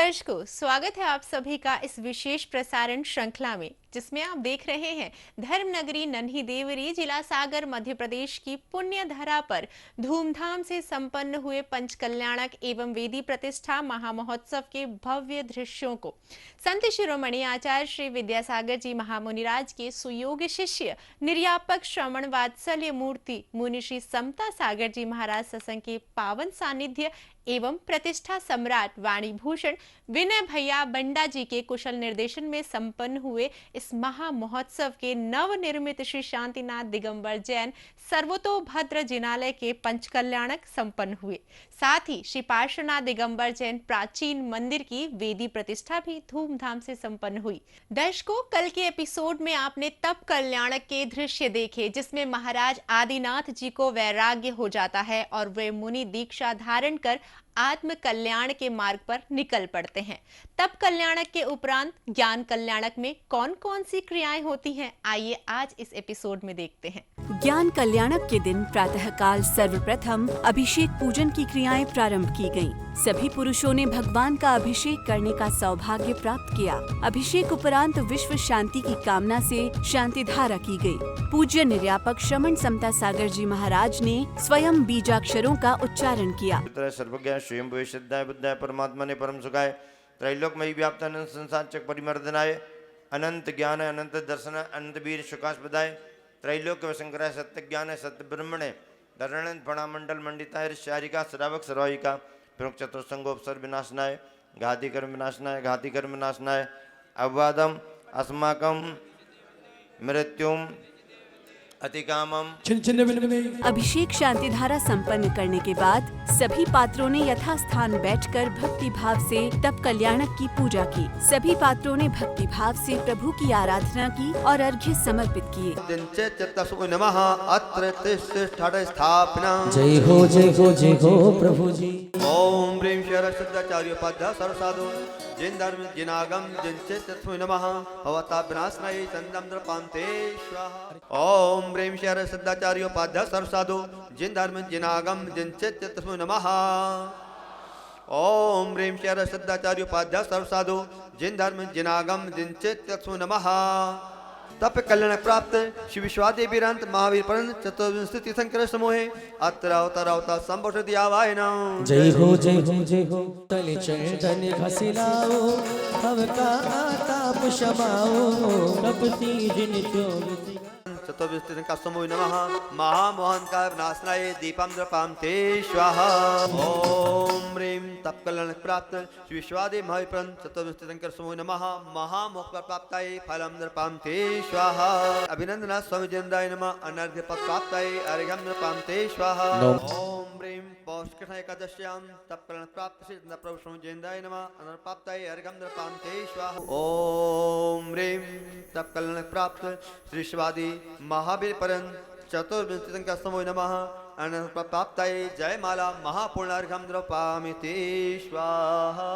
दर्शकों, स्वागत है आप सभी का इस विशेष प्रसारण श्रृंखला में, जिसमें आप देख रहे हैं धर्म नगरी नन्ही देवरी जिला सागर मध्य प्रदेश की पुण्य धरा पर धूमधाम से संपन्न हुए पंचकल्याणक एवं वेदी प्रतिष्ठा महामहोत्सव के भव्य दृश्यों को संत शिरोमणि आचार्य श्री विद्यासागर जी महामुनिराज के सुयोग्य शिष्य निर्यापक श्रवण वात्सल्य मूर्ति मुनि श्री समता सागर जी महाराज सत्संग के पावन सानिध्य एवं प्रतिष्ठा सम्राट वाणीभूषण विनय भैया बंडा जी के कुशल निर्देशन में संपन्न हुए इस महा महोत्सव के नवनिर्मित श्री शांतिनाथ दिगंबर जैन सर्वतोभद्र जिनालय के पंचकल्याणक संपन्न हुए। साथ ही श्री पार्श्वनाथ दिगंबर जैन प्राचीन मंदिर की वेदी प्रतिष्ठा भी धूमधाम से संपन्न हुई। दर्शकों, कल के एपिसोड में आपने तप कल्याणक के दृश्य देखे, जिसमें महाराज आदिनाथ जी को वैराग्य हो जाता है और वे मुनि दीक्षा धारण कर आत्म कल्याण के मार्ग पर निकल पड़ते हैं। तप कल्याणक के उपरांत ज्ञान कल्याणक में कौन कौन सी क्रियाएं होती हैं, आइए आज इस एपिसोड में देखते हैं। ज्ञान कल्याणक के दिन प्रातःकाल सर्वप्रथम अभिषेक पूजन की क्रियाएं प्रारंभ की गयी। सभी पुरुषों ने भगवान का अभिषेक करने का सौभाग्य प्राप्त किया। अभिषेक उपरांत विश्व शांति की कामना से शांति धारा की गई। पूज्य निर्यापक श्रवण समता सागर जी महाराज ने स्वयं बीजाक्षरों का उच्चारण किया। सर्वज्ञ स्वयं सिद्धाय बुद्धाय परमात्मा ने परम सुखाय त्रैलोकमयी व्याप्त अनंत संसार चक परिमर्दनाय अनंत ज्ञान अनंत दर्शन अनंत वीर सुखास्पदाय त्रैलोक्य वशंकराय सत्य ज्ञान सत्य ब्रह्मणे धरण फणामंडल मंडिताय शारिका श्रावक सर्वाहिका प्रमुख चतुर्संगोपसर विनाशनाय घाती कर्म विनाशनाय अववादम अस्माकम मृत्युम अतिकामम। अभिषेक शांति धारा संपन्न करने के बाद सभी पात्रों ने यथास्थान बैठकर भक्ति भाव से तप कल्याणक की पूजा की। सभी पात्रों ने भक्ति भाव से प्रभु की आराधना की और अर्घ्य समर्पित किए। जय हो प्रभु जी। ओम प्रेम शरदाचार्य पद सरसाधु जिन धर्म जिनागम जिन चित्तस्मै नमः भवता विनाशनाय चंदम द्रपांते स्वाहा। ओम प्रेम शरदाचार्य पद सरसाधु जिन धर्म जिनागम जिन चित्तस्मै नमः। ओम प्रेम शरदाचार्य पद सरसाधु जिन धर्म जिनागम जिन चित्तस्मै नमः। तप कल्याण प्राप्त श्री विश्वादेवीरंत महावीर परन चतुर्विंशति तीर्थंकर समूहे अत्र संभवति आवाय नम। जय हो तले चंदन घसिलाओ भव का ताप शमाओ कपति जिन चोविति चतुर्विंशति का समूह नमः महामोहन का विनाशनाय दीपम द्रपाम ते स्वाहा। ओम ह्रीं तप कल्याण प्राप्त श्री विश्वादेव महावीर परन चतुर्विंशति तीर्थंकर समूह नमः महामोक्ष प्राप्ताय फलम द्रपाम ते स्वाहा। अभिनंदना स्वामी जयंदाय नमः अनर्घ्य पद प्राप्ताय अर्घ्यम द्रपाम ते स्वाहा। ओम ह्रीं पौषकृष्ण एकादश्यां तप कल्याण प्राप्त श्री प्रभु स्वामी जयंदाय नमः अनर्घ्य प्राप्ताय अर्घ्यम द्रपाम ते स्वाहा। ओम ह्रीं तप कल्याण प्राप्त श्री शिवादि महावीर परन चतुर्विंशति तीर्थंकर समूह नमः अनर्घ्य प्राप्ताय जयमाला महापूर्णार्घ्यम द्रपामि ते स्वाहा।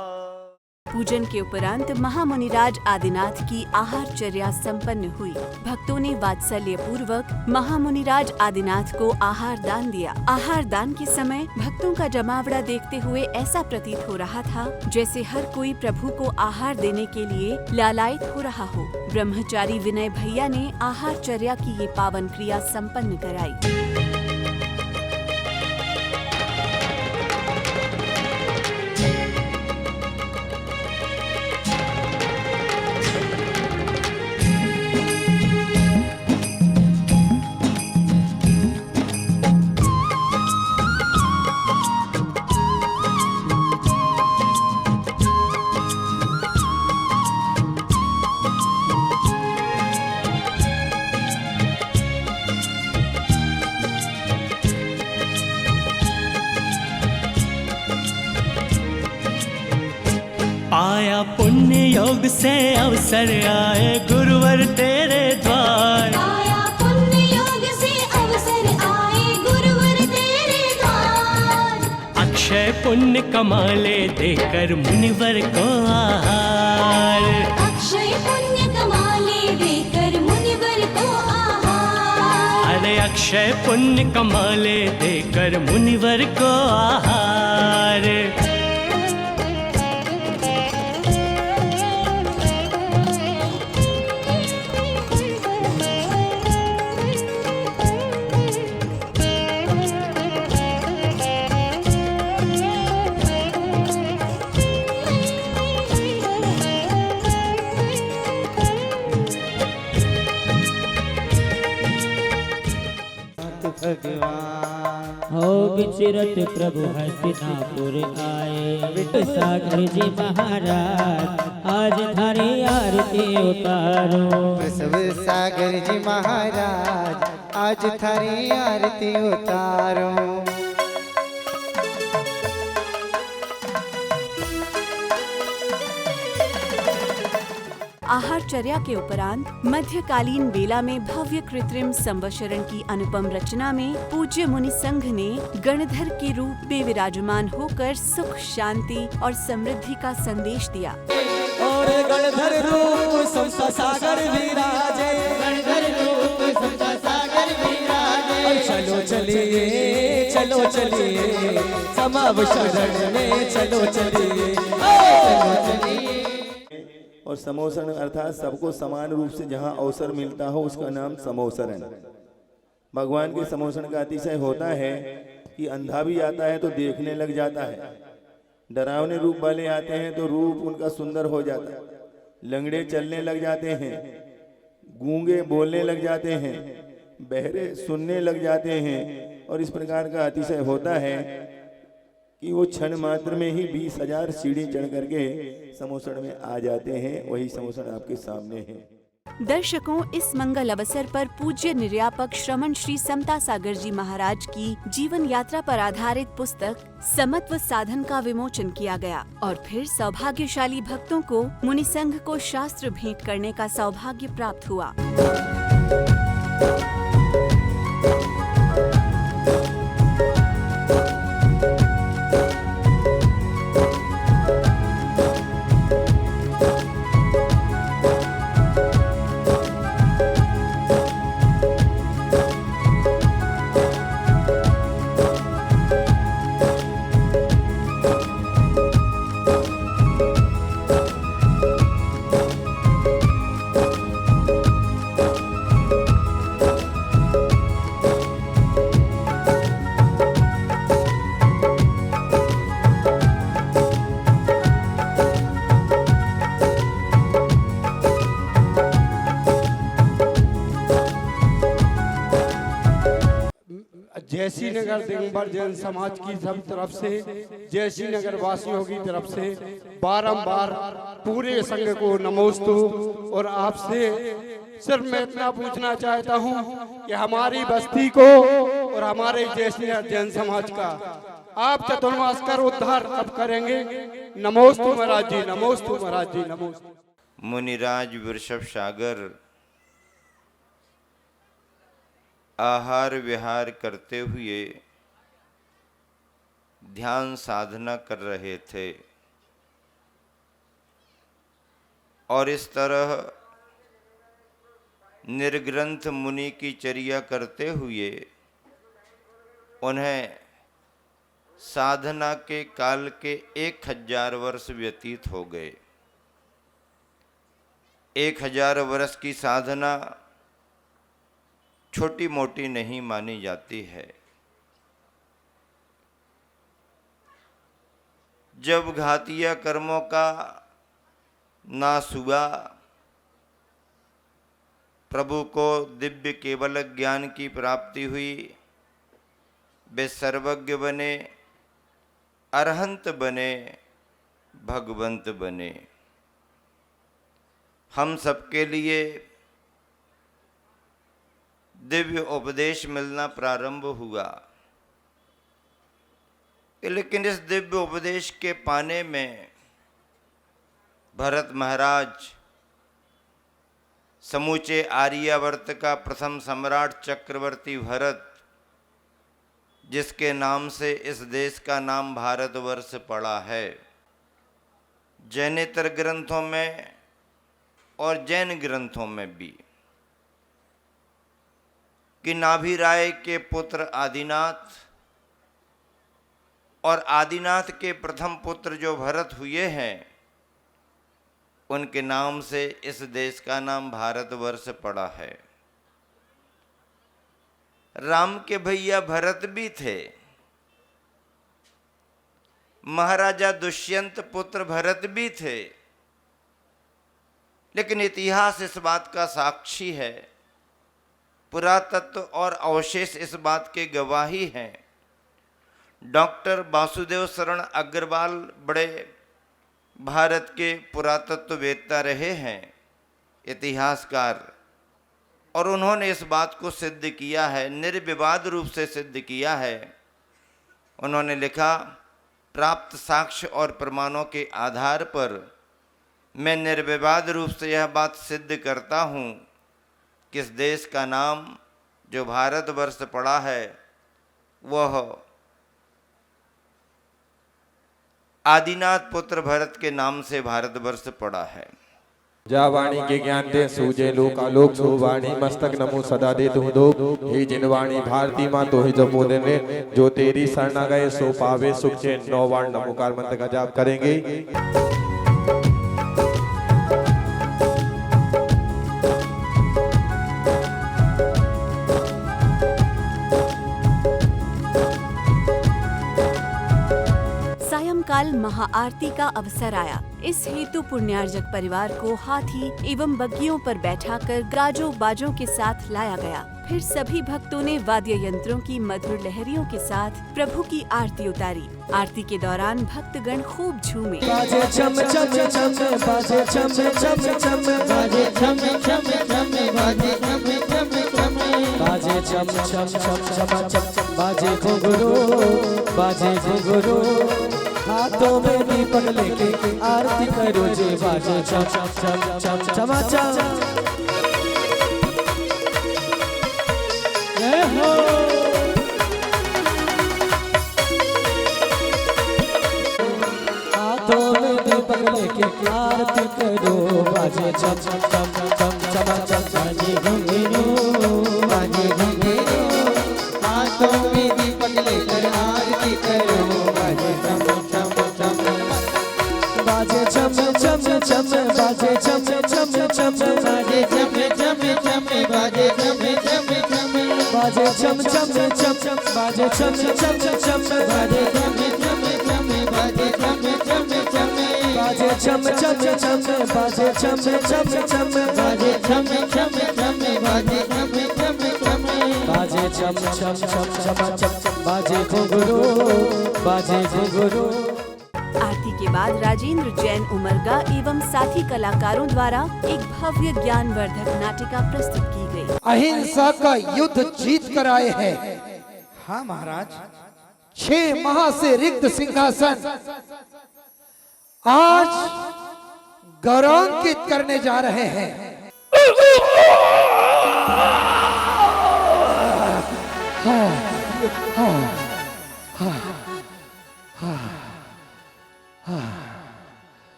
पूजन के उपरांत महामुनिराज आदिनाथ की आहारचर्या संपन्न हुई। भक्तों ने वात्सल्य पूर्वक महामुनिराज आदिनाथ को आहार दान दिया। आहार दान के समय भक्तों का जमावड़ा देखते हुए ऐसा प्रतीत हो रहा था जैसे हर कोई प्रभु को आहार देने के लिए लालायित हो रहा हो। ब्रह्मचारी विनय भैया ने आहारचर्या की ये पावन क्रिया संपन्न कराई। आया पुण्य योग से अवसर आए गुरुवर तेरे द्वार। आया पुण्य योग से अवसर आए गुरुवर तेरे द्वार। अक्षय पुण्य कमाले देकर मुनिवर को आहार। अक्षय पुण्य कमाले देकर मुनिवर को आहार। अरे अक्षय पुण्य कमाले देकर मुनिवर को आहार। भगवान। हो विचरत प्रभु हस्तिनापुर आए, सागर जी महाराज आज थारी आरती उतारो। वृषभ सागर जी महाराज आज थारी आरती उतारो। आहारचर्या के उपरांत मध्यकालीन बेला में भव्य कृत्रिम संवत्सरण की अनुपम रचना में पूज्य मुनि संघ ने गणधर के रूप में विराजमान होकर सुख, शांति और समृद्धि का संदेश दिया। और गणधर रूप समता सागर विराजे, गणधर रूप समता सागर विराजे। चलो चलिए चलो चलिए समावशरण में चलो चलिए। और समोसरण अर्थात सबको समान रूप से जहाँ अवसर मिलता हो उसका नाम समोसरण। भगवान के समोसरण का अतिशय होता है कि अंधा भी आता है तो देखने लग जाता है, डरावने रूप वाले आते हैं तो रूप उनका सुंदर हो जाता है, लंगड़े चलने लग जाते हैं, गूंगे बोलने लग जाते हैं, बहरे सुनने लग जाते हैं। और इस प्रकार का अतिशय होता है कि वो क्षण मात्र में ही 20,000 सीढ़ी चढ़ करके समोसण में आ जाते हैं। वही समोसण आपके सामने है। दर्शकों, इस मंगल अवसर पर पूज्य निर्यापक श्रमण श्री समता सागर जी महाराज की जीवन यात्रा पर आधारित पुस्तक समत्व साधन का विमोचन किया गया और फिर सौभाग्यशाली भक्तों को मुनि संघ को शास्त्र भेंट करने का सौभाग्य प्राप्त हुआ। जयसी नगर दिगंबर जैन समाज की सब तरफ से, जयसी नगर वासियों की तरफ से बारंबार पूरे संघ को नमोस्तु। और आपसे सिर्फ मैं इतना पूछना चाहता हूं कि हमारी बस्ती को और हमारे जयसी नगर जैन समाज का आप चतुर्मास कर उद्धार कब करेंगे? नमोस्तु महाराज जी, नमोस्तु महाराज जी, नमोस्तु। मुनिराज वृषभ सागर आहार विहार करते हुए ध्यान साधना कर रहे थे और इस तरह निर्ग्रंथ मुनि की चर्या करते हुए उन्हें साधना के काल के 1000 वर्ष व्यतीत हो गए। 1000 वर्ष की साधना छोटी मोटी नहीं मानी जाती है। जब घातिया कर्मों का नाश हुआ, प्रभु को दिव्य केवल ज्ञान की प्राप्ति हुई, वे सर्वज्ञ बने, अरहंत बने, भगवंत बने। हम सबके लिए दिव्य उपदेश मिलना प्रारंभ हुआ, लेकिन इस दिव्य उपदेश के पाने में भरत महाराज समूचे आर्यावर्त का प्रथम सम्राट चक्रवर्ती भरत, जिसके नाम से इस देश का नाम भारतवर्ष पड़ा है, जैनेतर ग्रंथों में और जैन ग्रंथों में भी, कि नाभि राय के पुत्र आदिनाथ और आदिनाथ के प्रथम पुत्र जो भरत हुए हैं, उनके नाम से इस देश का नाम भारतवर्ष पड़ा है। राम के भैया भरत भी थे, महाराजा दुष्यंत पुत्र भरत भी थे, लेकिन इतिहास इस बात का साक्षी है पुरातत्व और अवशेष इस बात के गवाही हैं। डॉक्टर वासुदेव शरण अग्रवाल बड़े भारत के पुरातत्ववेत्ता रहे हैं, इतिहासकार, और उन्होंने इस बात को सिद्ध किया है, निर्विवाद रूप से सिद्ध किया है। उन्होंने लिखा, प्राप्त साक्ष्य और प्रमाणों के आधार पर मैं निर्विवाद रूप से यह बात सिद्ध करता हूँ कि इस देश का नाम जो भारतवर्ष पड़ा है वह आदिनाथ पुत्र भरत के नाम से भारतवर्ष पड़ा है। जा वाणी के ज्ञान दे सूजे लोक आलोक सो वाणी मस्तक नमो सदा दे तुम दो हे जिन वाणी भारती माँ तो ही जपो देने जो तेरी शरणा गए सो पावे सुख चैन। 9 बार नमोकार मंत्र का जाप करेंगे। सायंकाल महाआरती का अवसर आया। इस हेतु पुण्यार्जक परिवार को हाथी एवं बग्गियों पर बैठाकर गाजों बाजों के साथ लाया गया। फिर सभी भक्तों ने वाद्य यंत्रों की मधुर लहरियों के साथ प्रभु की आरती उतारी। आरती के दौरान भक्तगण खूब झूमे। बाजे छम छम छम बाजे छम छम छम बाजे छम छम छम बाजे छम छम छम बाजे छम छम छम छम बाजे घुंघरू बाजे घुंघरू हाथों में दीपक लेके आरती करो जे बाजे छम छम छम छम छम। जय हो हाथों में दीपक लेके आरती करो बाजे छम छम छम छम छम बाजे घुंघरू बाजे घुंघरू हाथों में दीपक लेकर आरती करो बाजे छम बाजे छम छम छम बाजे छम छम छम बाजे छम छम छम बाजे छम छम छम बाजे छम छम छम बाजे छम छम छम बाजे छम छम छम बाजे छम छम छम बाजे छम छम छम बाजे छम छम छम बाजे छम छम छम बाजे छम छम छम बाजे छम छम छम बाजे घुंघरू बाजे घुंघरू। आरती के बाद राजेंद्र जैन उमरगा एवं साथी कलाकारों द्वारा एक भव्य ज्ञानवर्धक नाटिका प्रस्तुत की गई। अहिंसा का युद्ध जीत कर आए हैं। हाँ महाराज, 6 माह से रिक्त सिंहासन आज गौरवान्वित करने जा रहे हैं।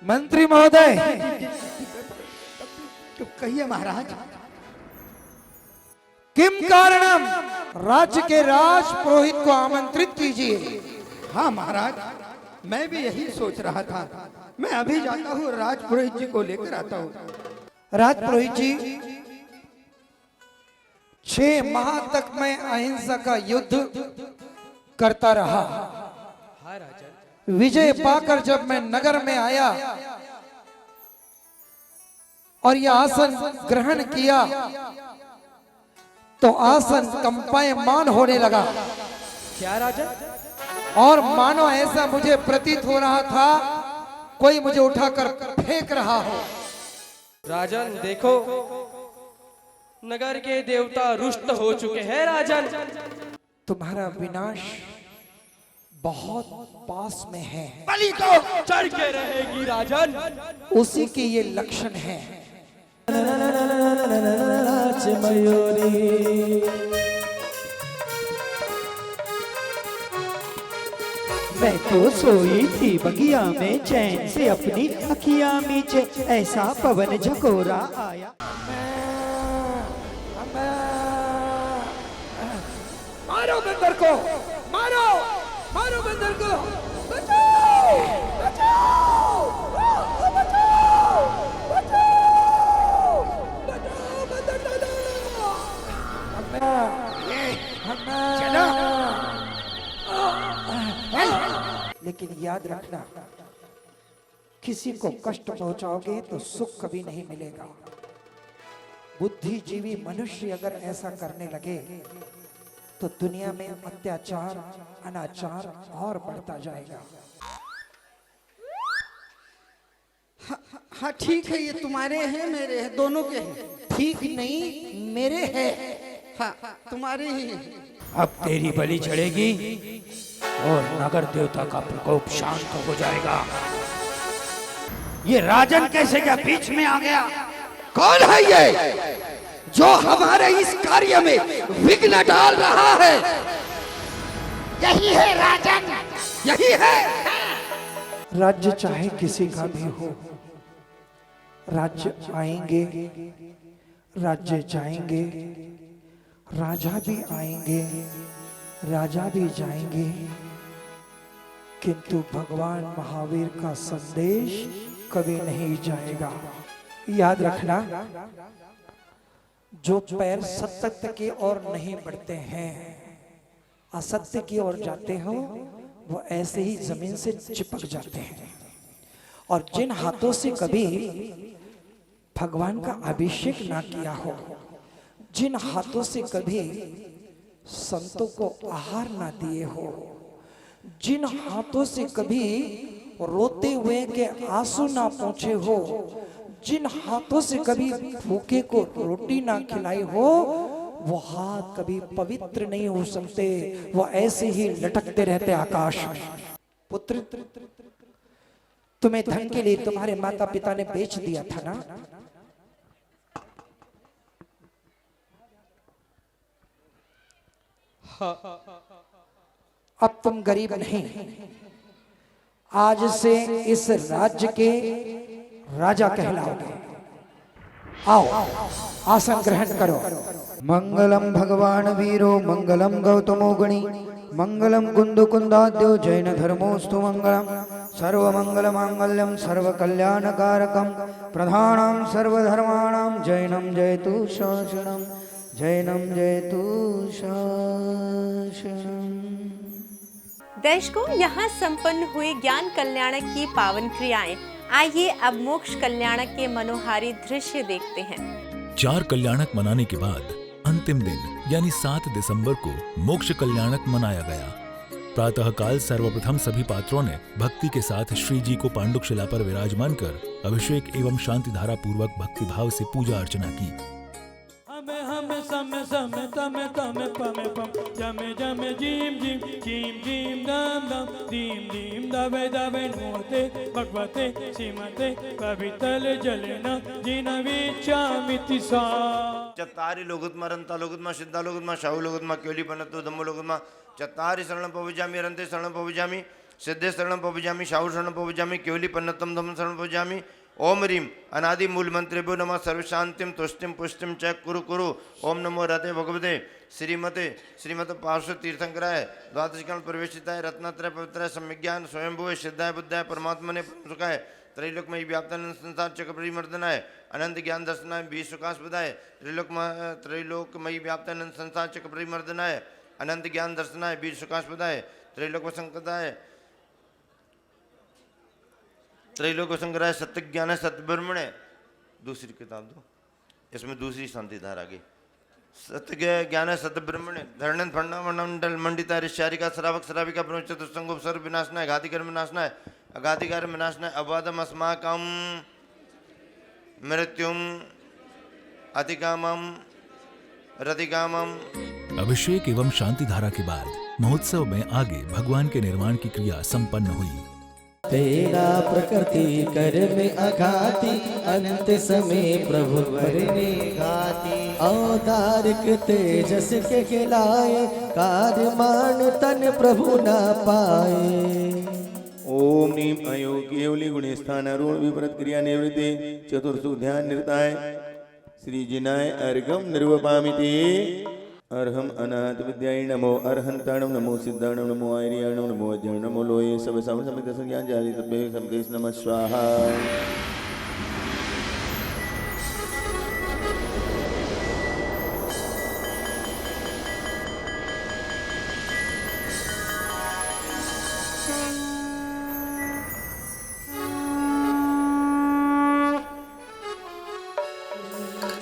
मंत्री महोदय, कहिए महाराज, किम कारणम? राज्य के राज पुरोहित को आमंत्रित कीजिए। हाँ महाराज, मैं भी यही सोच रहा था। मैं अभी जाता हूँ, राज पुरोहित जी को लेकर आता हूँ। राज पुरोहित जी, 6 माह तक मैं अहिंसा का युद्ध करता रहा। विजय पाकर जब मैं नगर में आया और यह आसन ग्रहण किया तो आसन कंपायमान होने लगा। क्या राजन? और मानो ऐसा मुझे प्रतीत हो रहा था कोई मुझे उठाकर फेंक रहा हो। राजन देखो, नगर के देवता रुष्ट हो चुके हैं राजन। तुम्हारा विनाश बहुत पास में है। बलि तो चढ़ के रहेगी राजन। उसी के ये लक्षण है। मयूरी मैं तो सोई थी बगिया में चैन से अपनी अखियां मीचे, ऐसा पवन झकोरा आया। मारो बंदर को, मारो मारो बंदर को, बचाओ बचाओ बचाओ बचाओ बचाओ बंदर दादा। लेकिन याद रखना, किसी को कष्ट पहुंचाओगे तो सुख कभी नहीं मिलेगा। बुद्धिजीवी मनुष्य अगर ऐसा करने लगे तो दुनिया में अत्याचार अनाचार और बढ़ता जाएगा। हाँ ठीक है, ये तुम्हारे हैं मेरे हैं दोनों के हैं। ठीक नहीं, मेरे हैं। हाँ तुम्हारे ही हैं। अब तेरी बलि चढ़ेगी और नगर देवता का प्रकोप शांत हो जाएगा। ये राजन कैसे क्या बीच में आ गया? कौन है ये जो हमारे इस कार्य में विघ्न डाल रहा है? यही है राजन, यही है। राज्य चाहे किसी का भी हो, राज्य आएंगे, राज्य जाएंगे, राजा भी आएंगे, राजा भी जाएंगे, किंतु भगवान महावीर का संदेश कभी नहीं जाएगा। याद रखना, जो पैर सत्य की ओर नहीं बढ़ते हैं, असत्य की ओर जाते हो, वो ऐसे ही जमीन से चिपक जाते हैं। और जिन हाथों से कभी भगवान का अभिषेक ना किया हो, जिन हाथों से कभी संतों को आहार ना दिए हो, जिन हाथों से कभी रोते हुए के आंसू ना पहुंचे हो, जिन हाथों से कभी भूखे को रोटी ना खिलाई हो, वो हाथ कभी पवित्र नहीं हो सकते, वो ऐसे ही लटकते रहते आकाश में। पुत्र, तुम्हें धन के लिए तुम्हारे माता पिता ने बेच दिया था ना? अब तुम गरीब नहीं, आज से इस राज्य के राजा कहलाओगे। आओ आसन ग्रहण करो। मंगलम भगवान वीरो मंगलम गौतमो गणि मंगलम कुंद कुंदाद्यो जैन धर्मोस्तु मंगलम सर्वमंगल मांगल्यम सर्वकल्याणकारकम प्रधानम सर्वधर्माणाम जैनम जयतु शासनम जैनम जयतु शासनम। दर्शकों, यहाँ संपन्न हुए ज्ञान कल्याणक की पावन क्रियाएं। आइए अब मोक्ष कल्याणक के मनोहारी दृश्य देखते हैं। 4 कल्याणक मनाने के बाद अंतिम दिन यानी 7 दिसंबर को मोक्ष कल्याणक मनाया गया। प्रातः काल सर्वप्रथम सभी पात्रों ने भक्ति के साथ श्री जी को पांडुक शिला पर विराजमान कर अभिषेक एवं शांति धारा पूर्वक भक्ति भाव से पूजा अर्चना की। सम सम तम तम पम पम जम जम जीम जीम जीम जीम दम दम दीम दीम दबे दबे नोते भगवते श्रीमते कवितल जलना जिन विचामिति सा। चत्तारि लोगुत्मा रंता लोगुत्मा सिद्धा लोगुत्मा शाहु लोगुत्मा केवली पनत्तो धम्मो लोगुत्मा चत्तारि शरणं पवजामि रंते शरणं पवजामि सिद्धे शरणं पवजामि शाहु शरणं पवजामि केवली पन्नतम धम्मं शरणं पवजामि। ओम रीम अनादि मूल मंत्रेभ्यो नमः सर्वशांतिम तुष्टिम पुष्टिम च कुरु कुरु। ओम नमो रते भगवते श्रीमते श्रीमत पार्श्व तीर्थंकराय द्वादशकाल प्रवेशिताय रत्नत्रय पवित्राय सम्यज्ञान स्वयंभुवे सिद्धाय बुद्धाय परमात्मने सुखाय त्रैलोकमयी व्याप्तानंद संसार चक्र परिमर्दनाय अनंत ज्ञान दर्शनाय विश्वकाशपदाय त्रैलोकमयी व्याप्तानंद संसार चक्र परिमर्दनाय अनंत ज्ञान दर्शनाय विश्वकाशपदाय त्रैलोक संकटाय त्रैलोक संग्रह सत्य ज्ञान है सत्य ब्रह्मण है। दूसरी किताब दो, इसमें दूसरी शांति धारा की सत्य ज्ञान है सत्य ब्रह्मण है। धरणन फंडा मंडल मंडिता ऋषारिका श्रावक श्राविका ब्रह्म चतुर्संगो सर्व विनाशना है घातिकर विनाशना है अघातिकार विनाशना है अबाधम अस्माकम मृत्युम अतिकामम रतिकामम। अभिषेक एवं शांति धारा के बाद महोत्सव में आगे भगवान के निर्माण की क्रिया संपन्न हुई। तेरा प्रकृति कर में अघाती अंत समय प्रभु भरने गाती औदारिक तेजस के खिलाए कार्य मान तन प्रभु न पाए। ओम नीम अयो केवली गुणस्थान अरुण विपरीत क्रिया निवृत्ति चतुर्सु ध्यान निरताय श्री जिनाय अर्घम निर्वपामिति। अर्हम अनाथ विद्याय नमो अर्हंताणम नमो सिद्धाणम नमो आर्याणम नमो अज्ञान नमो लोये सब समित संज्ञान जारी तपे संदेश नमः स्वाहा।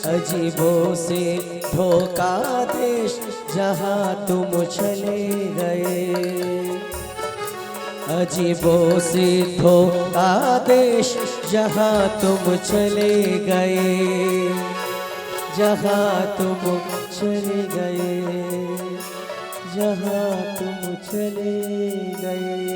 अजीबों से धोखा देश जहाँ तुम चले गए, अजीबों से धोखा देश जहाँ तुम चले गए, जहाँ तुम चले गए, जहाँ तुम चले गए।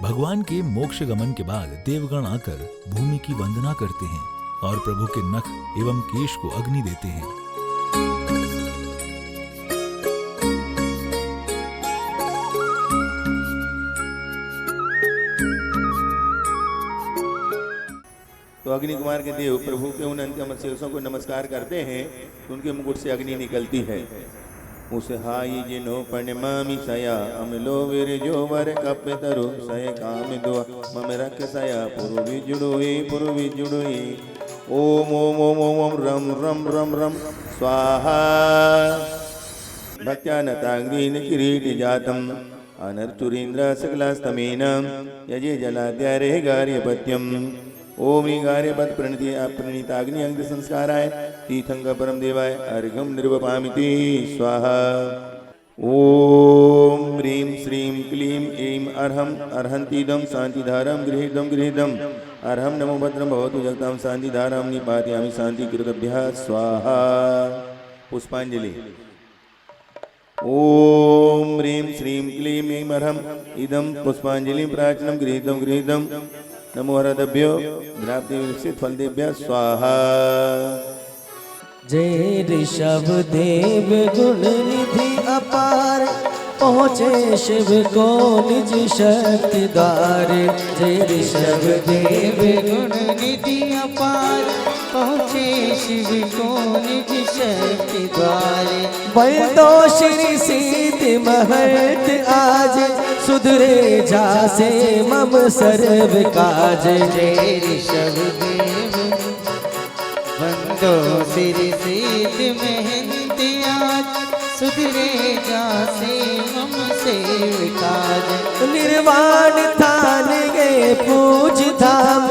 भगवान के मोक्ष गमन के बाद देवगण आकर भूमि की वंदना करते हैं और प्रभु के नख एवं केश को अग्नि देते हैं। तो अग्नि कुमार के देव प्रभु के उन अंतिम शेषों को नमस्कार करते हैं तो उनके मुकुट से अग्नि निकलती है। उस हाई जिनो पणमामि सया अमलो वीर जो वर कप तरु सय काम दुआ मम रख सया पुरु जुड़ोई ओम ओम ओम ओम ओम रम रम रम रम स्वाहा भक्त्यानताग्निन किरीट जातम अनर्तुरीन्द्र सकलास्तमेन यजे जलाद्यारे गार्यपत्यम ओम गार्यपत प्रणति प्रणीताग्नि अंग संस्काराय तीर्थंग परम देवाय अर्घम निर्वपामिति स्वाहा ओम ह्रीं श्रीं क्लीं ऐं अर्हं अर्हन्तीदं शांतिधारं गृहीतं अर्हं नमो भद्रं भवतु जगतां शांतिधारं निपातयामि शांतिकृतभ्यः स्वाहा। पुष्पांजलि। ओम ह्रीं श्रीं क्लीं ऐं अर्हं इदं पुष्पांजलिं प्राचीनं गृहीतं नमो हरदभ्यो द्राप्ति विकसित फलदेभ्यः स्वाहा। जय ऋषभ देव गुण निधि अपार पहुँचे शिव को निज शक्ति द्वार। जय ऋषभ देव गुण निधि अपार पहुँचे शिव को निज शक्ति द्वार। बल दो श्री सीति महत आज सुधरे जासे मम सर्व काज। जय ऋषभ देव बंदो सिर सीत महंत आज सुधरे जासे मम सेव काज। निर्वाण थान गए पूज धाम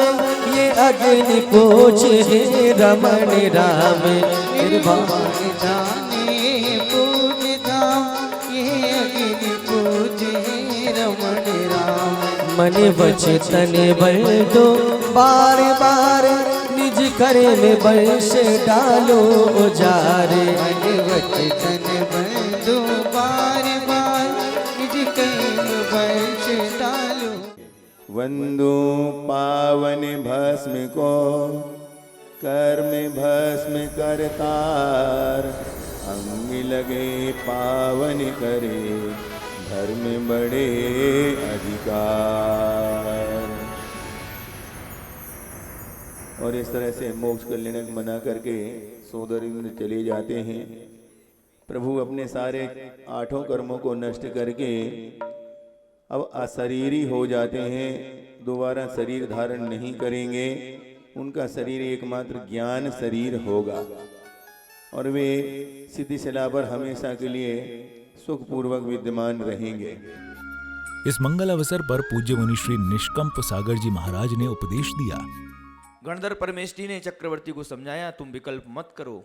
ये अग्नि पूज है रमण राम। निर्वाण थाने पूज धाम ये अग्नि पूज है रमण राम। मन वचन बल दो बार बार निज करे में बंश डालो उजारे। मन वचन बल दो बार बार निज करे में बंश डालो। वंदो पावन भस्म को कर्म भस्म करतार अंग लगे पावन करे धर्म बड़े अधिकार। और इस तरह से मोक्ष कल्याणक मना करके सोदर इंद्र चले जाते हैं। प्रभु अपने सारे 8 कर्मों को नष्ट करके अब अशरीरी हो जाते हैं, दोबारा शरीर धारण नहीं करेंगे। उनका शरीर एकमात्र ज्ञान शरीर होगा और वे सिद्धिशिला पर हमेशा के लिए सुखपूर्वक विद्यमान रहेंगे। इस मंगल अवसर पर पूज्य मुनि श्री निष्कंप सागर जी महाराज ने उपदेश दिया। गणधर परमेष्ठी ने चक्रवर्ती को समझाया, तुम विकल्प मत करो।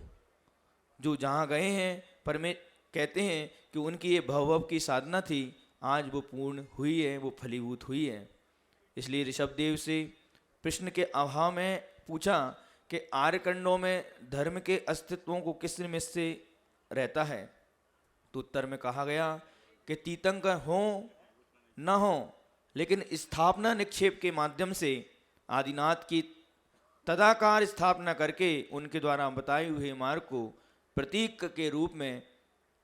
जो जहाँ गए हैं कहते हैं कि उनकी ये भव की साधना थी, आज वो पूर्ण हुई है, वो फलीभूत हुई है। इसलिए ऋषभदेव से प्रश्न के अभाव में पूछा कि आर्यकंडों में धर्म के अस्तित्वों को किस में से रहता है। तो उत्तर में कहा गया कि तीर्थंकर हो न हो, लेकिन स्थापना निक्षेप के माध्यम से आदिनाथ की तदाकार स्थापना करके उनके द्वारा बताए हुए मार्ग को प्रतीक के रूप में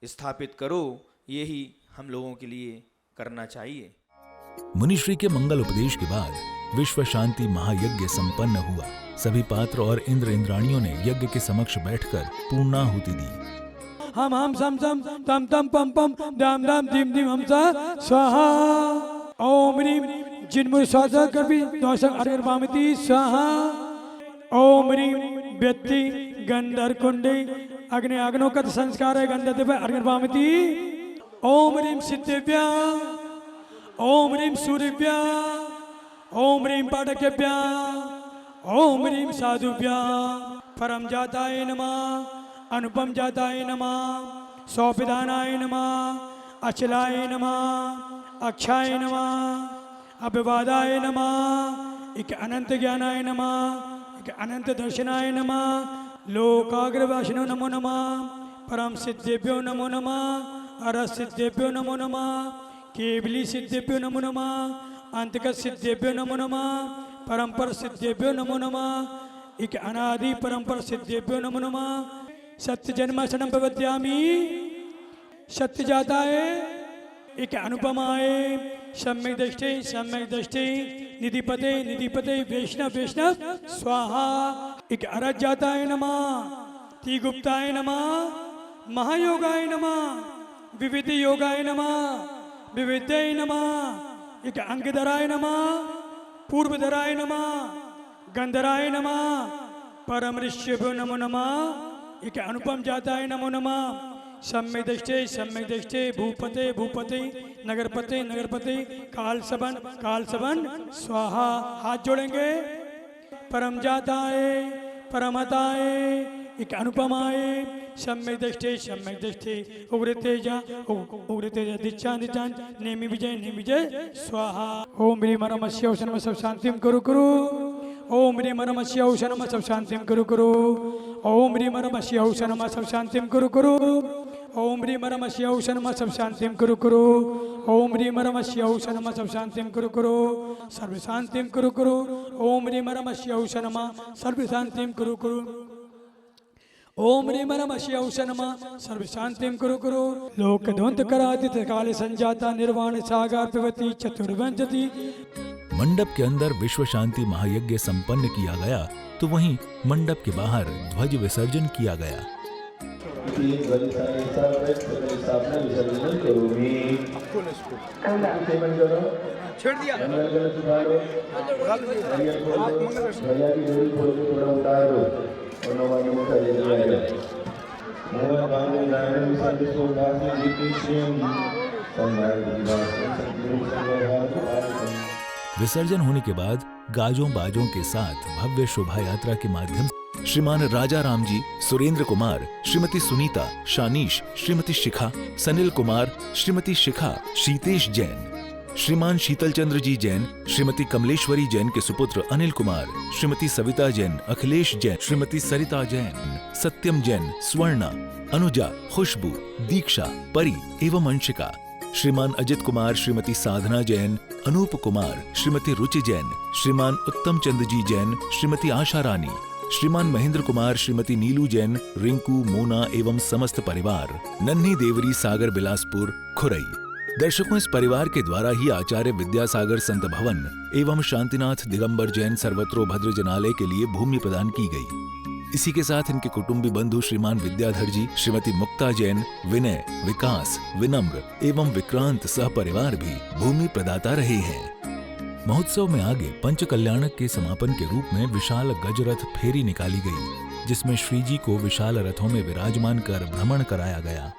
स्थापित करो। यही हम लोगों के लिए करना चाहिए। मुनिश्री के मंगल उपदेश के बाद विश्व शांति महायज्ञ संपन्न हुआ। सभी पात्र और इंद्र इंद्राणियों ने यज्ञ के समक्ष बैठकर पूर्णाहुति दी। हम सम सम तम तम पम पम दाम दाम दिम दिम हम सा स्वाहा। ओम ह्रीं जिन्मुर स्वाहा कर्पि दोषं अर्घ्यर्पयामि स्वाहा। ओम ह्रीं व्यक्ति गंधर कुंडे अग्नि अग्नोकत संस्कार गंधदेव अर्घ्यर्पयामि। ओम ह्रीं सिद्धेभ्या ओम ह्रीं सूर्यभ्या ओम ह्रीं पाठकेभ्या ओम ह्रीं साधुभ्यां परम जाताय नमः, अनुपम जाताय नमः, सौपिदानाय नमः, अचलाय नमः, अक्षाय नमः, अभिवादाय नमः, एक अनंत ज्ञानाय नमः, एक अनंत दर्शनाय नमः, लोकाग्रवासिनो नमो नमः, परम सिद्धेभ्यो नमो नमः, अरस सिद्धेभ्यो नमो नमः, केवली सिद्धेभ्यो नमो नमः, अंतगत सिद्धेभ्यो नमो नमः, परंपर सिद्धेभ्यो नमो नमः, एक अनादि परंपर सिद्धेभ्यो नमो नमः। सत्य जन्मासनं भवत्यामि, सत्य जाताय, एक अनुपमाय, सम्यक दृष्टि निधिपते निधिपते वैष्णव वैष्णव स्वाहा। एक अरज जाताय नमः, तिगुप्ताय नमः, महायोगाय नमः, विविध योगाय नमः, विविध्य नमः, एक अंगधराय नमः, पूर्वधराय नमः, गंधराय नमः, परम ऋष्यभ्यो नमो नमः, एक अनुपम जाताय नमो नमः। सम्यक दृष्टि भूपते भूपते नगरपते नगरपते काल सबन स्वाहा। हाथ जोड़ेंगे। परम जाताय परमताय एक अनुपमाय सम्यक दृष्टि उग्र तेजा दिच्छान नेमि विजय स्वाहा। ओम ह्रीं नमः औषधम सब शांतिम कुरु। ओम ह्रीं नमः औषधम सब शांतिम कुरु। ओम ह्रीं नमः औषधम सब शांतिम कुरु। ओम ह्रीं नमः औषधम सब शांतिम कुरु। ओम ह्रीं नमः औषधम सब शांतिम कुरु। सर्व शांतिम कुरु। ओम ह्रीं नमः औषधम सर्व शांतिम कुरु। ओम ह्रीं नमः औषधम सर्व शांतिम कुरु। लोकध्वंत करादित काले संजाता निर्वाण सागर पिबती चतुर्वंजति। मंडप के अंदर विश्व शांति महायज्ञ संपन्न किया गया तो वहीं मंडप के बाहर ध्वज विसर्जन किया गया। छेड़ दिया। विसर्जन होने के बाद गाजों बाजों के साथ भव्य शोभा यात्रा के माध्यम से श्रीमान राजा राम जी, सुरेंद्र कुमार, श्रीमती सुनीता, शानीश, श्रीमती शिखा, सनिल कुमार, श्रीमती शिखा, शीतेश जैन, श्रीमान शीतल चंद्र जी जैन, श्रीमती कमलेश्वरी जैन के सुपुत्र अनिल कुमार, श्रीमती सविता जैन, अखिलेश जैन, श्रीमती सरिता जैन, सत्यम जैन, स्वर्णा, अनुजा, खुशबू, दीक्षा, परी एवं अंशिका, श्रीमान अजित कुमार, श्रीमती साधना जैन, अनूप कुमार, श्रीमती रुचि जैन, श्रीमान उत्तम चंद जी जैन, श्रीमती आशा रानी, श्रीमान महेंद्र कुमार, श्रीमती नीलू जैन, रिंकू, मोना एवं समस्त परिवार, नन्ही देवरी, सागर बिलासपुर, खुरई। दर्शकों, इस परिवार के द्वारा ही आचार्य विद्यासागर संत भवन एवं शांतिनाथ दिगंबर जैन सर्वत्रो भद्र जनालय के लिए भूमि प्रदान की गई। इसी के साथ इनके कुटुंबी बंधु श्रीमान विद्याधर जी, श्रीमती मुक्ता जैन, विनय, विकास, विनम्र एवं विक्रांत सह परिवार भी भूमि प्रदाता रहे हैं। महोत्सव में आगे पंच कल्याणक के समापन के रूप में विशाल गजरथ फेरी निकाली गई, जिसमें श्री जी को विशाल रथों में विराजमान कर भ्रमण कराया गया।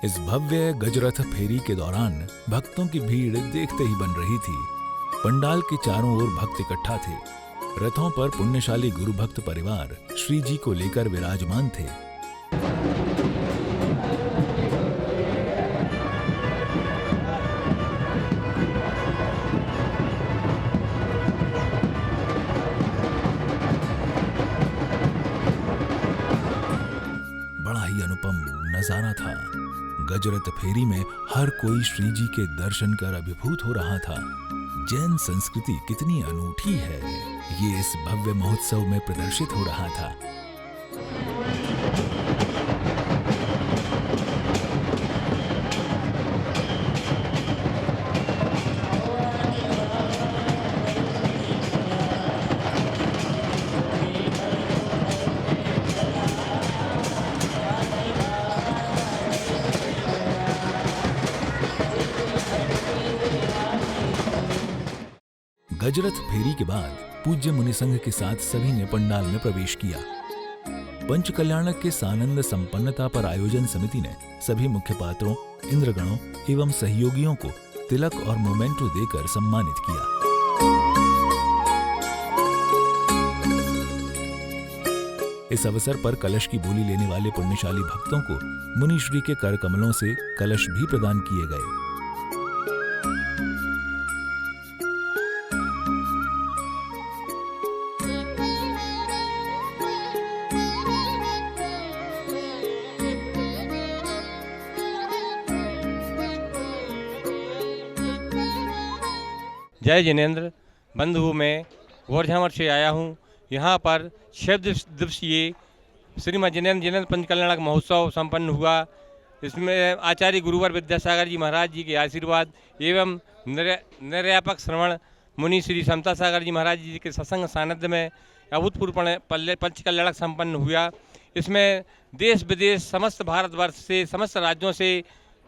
इस भव्य गजरथ फेरी के दौरान भक्तों की भीड़ देखते ही बन रही थी। पंडाल के चारों ओर भक्त इकट्ठा थे। रथों पर पुण्यशाली गुरु भक्त परिवार श्री जी को लेकर विराजमान थे। बड़ा ही अनुपम नजारा था। गजरथ फेरी में हर कोई श्री जी के दर्शन कर अभिभूत हो रहा था। जैन संस्कृति कितनी अनूठी है, ये इस भव्य महोत्सव में प्रदर्शित हो रहा था। गजरथ फेरी के बाद पूज्य मुनि संघ के साथ सभी ने पंडाल में प्रवेश किया। पंच कल्याणक के सानंद संपन्नता पर आयोजन समिति ने सभी मुख्य पात्रों, इंद्रगणों एवं सहयोगियों को तिलक और मोमेंटो देकर सम्मानित किया। इस अवसर पर कलश की बोली लेने वाले पुण्यशाली भक्तों को मुनि श्री के कर कमलों से कलश भी प्रदान किए गए। जय जिनेन्द्र बंधु, मैं गोरझामठ से आया हूँ। यहाँ पर 6 दिवसीय श्रीमद जिनेन्द्र पंच कल्याणक महोत्सव संपन्न हुआ। इसमें आचार्य गुरुवर विद्यासागर जी महाराज जी के आशीर्वाद एवं निर्यापक श्रवण मुनि श्री समता सागर जी महाराज जी के सत्संग सानिध्य में अभूतपूर्व पंच कल्याणक संपन्न हुआ। इसमें देश विदेश समस्त भारतवर्ष से, समस्त राज्यों से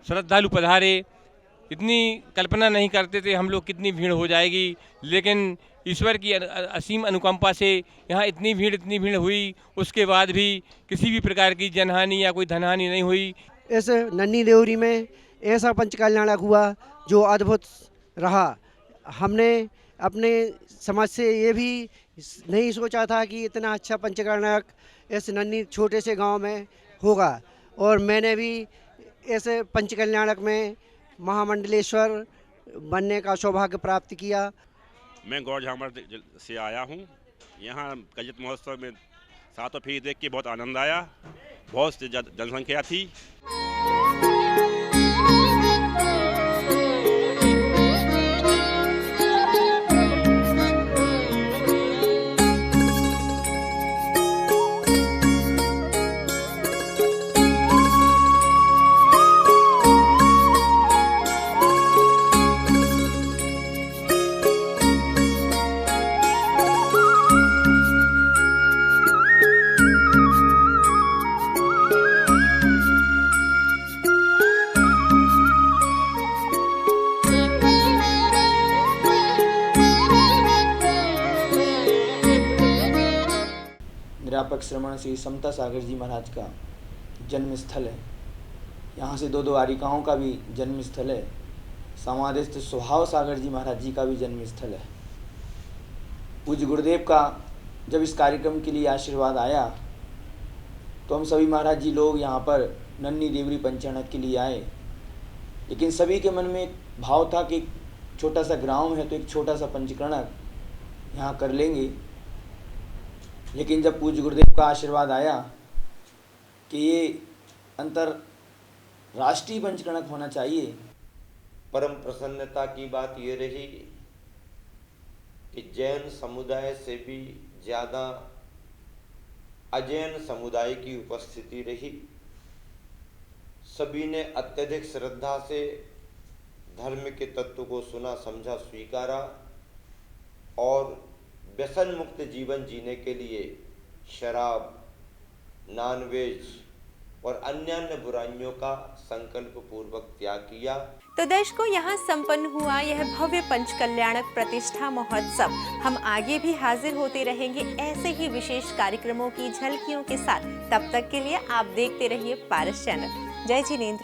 श्रद्धालु पधारे। इतनी कल्पना नहीं करते थे हम लोग कितनी भीड़ हो जाएगी, लेकिन ईश्वर की असीम अनुकंपा से यहाँ इतनी भीड़ हुई। उसके बाद भी किसी भी प्रकार की जनहानि या कोई धनहानि नहीं हुई। इस नन्ही देवरी में ऐसा पंच कल्याणक हुआ जो अद्भुत रहा। हमने अपने समझ से ये भी नहीं सोचा था कि इतना अच्छा पंच कल्याणक इस नन्ही छोटे से गांव में होगा, और मैंने भी इस पंच कल्याणक में महामंडलेश्वर बनने का सौभाग्य प्राप्त किया। मैं गोरझामठ से आया हूँ। यहाँ गजत महोत्सव में 7 फेरी देख के बहुत आनंद आया। बहुत सी जनसंख्या थी। निर्यापक श्रवण श्री समता सागर जी महाराज का जन्म स्थल है। यहाँ से 2 आरिकाओं का भी जन्म स्थल है। समाधिस्थ स्वभाव सागर जी महाराज जी का भी जन्म स्थल है। पूज्य गुरुदेव का जब इस कार्यक्रम के लिए आशीर्वाद आया तो हम सभी महाराज जी लोग यहाँ पर नन्ही देवरी पंचानक के लिए आए। लेकिन सभी के मन में एक भाव था कि छोटा सा ग्राम है तो एक छोटा सा पंचकरणक यहाँ कर लेंगे। लेकिन जब पूज्य गुरुदेव का आशीर्वाद आया कि ये अंतरराष्ट्रीय पंचकरणक होना चाहिए, परम प्रसन्नता की बात ये रही कि जैन समुदाय से भी ज़्यादा अजैन समुदाय की उपस्थिति रही। सभी ने अत्यधिक श्रद्धा से धर्म के तत्व को सुना, समझा, स्वीकारा और व्यसन मुक्त जीवन जीने के लिए शराब, नॉनवेज और अन्य बुराइयों का संकल्प पूर्वक त्याग किया। तो दर्शकों, यहाँ संपन्न हुआ यह भव्य पंच कल्याणक प्रतिष्ठा महोत्सव। हम आगे भी हाजिर होते रहेंगे ऐसे ही विशेष कार्यक्रमों की झलकियों के साथ। तब तक के लिए आप देखते रहिए पारस चैनल। जय जिनेन्द्र।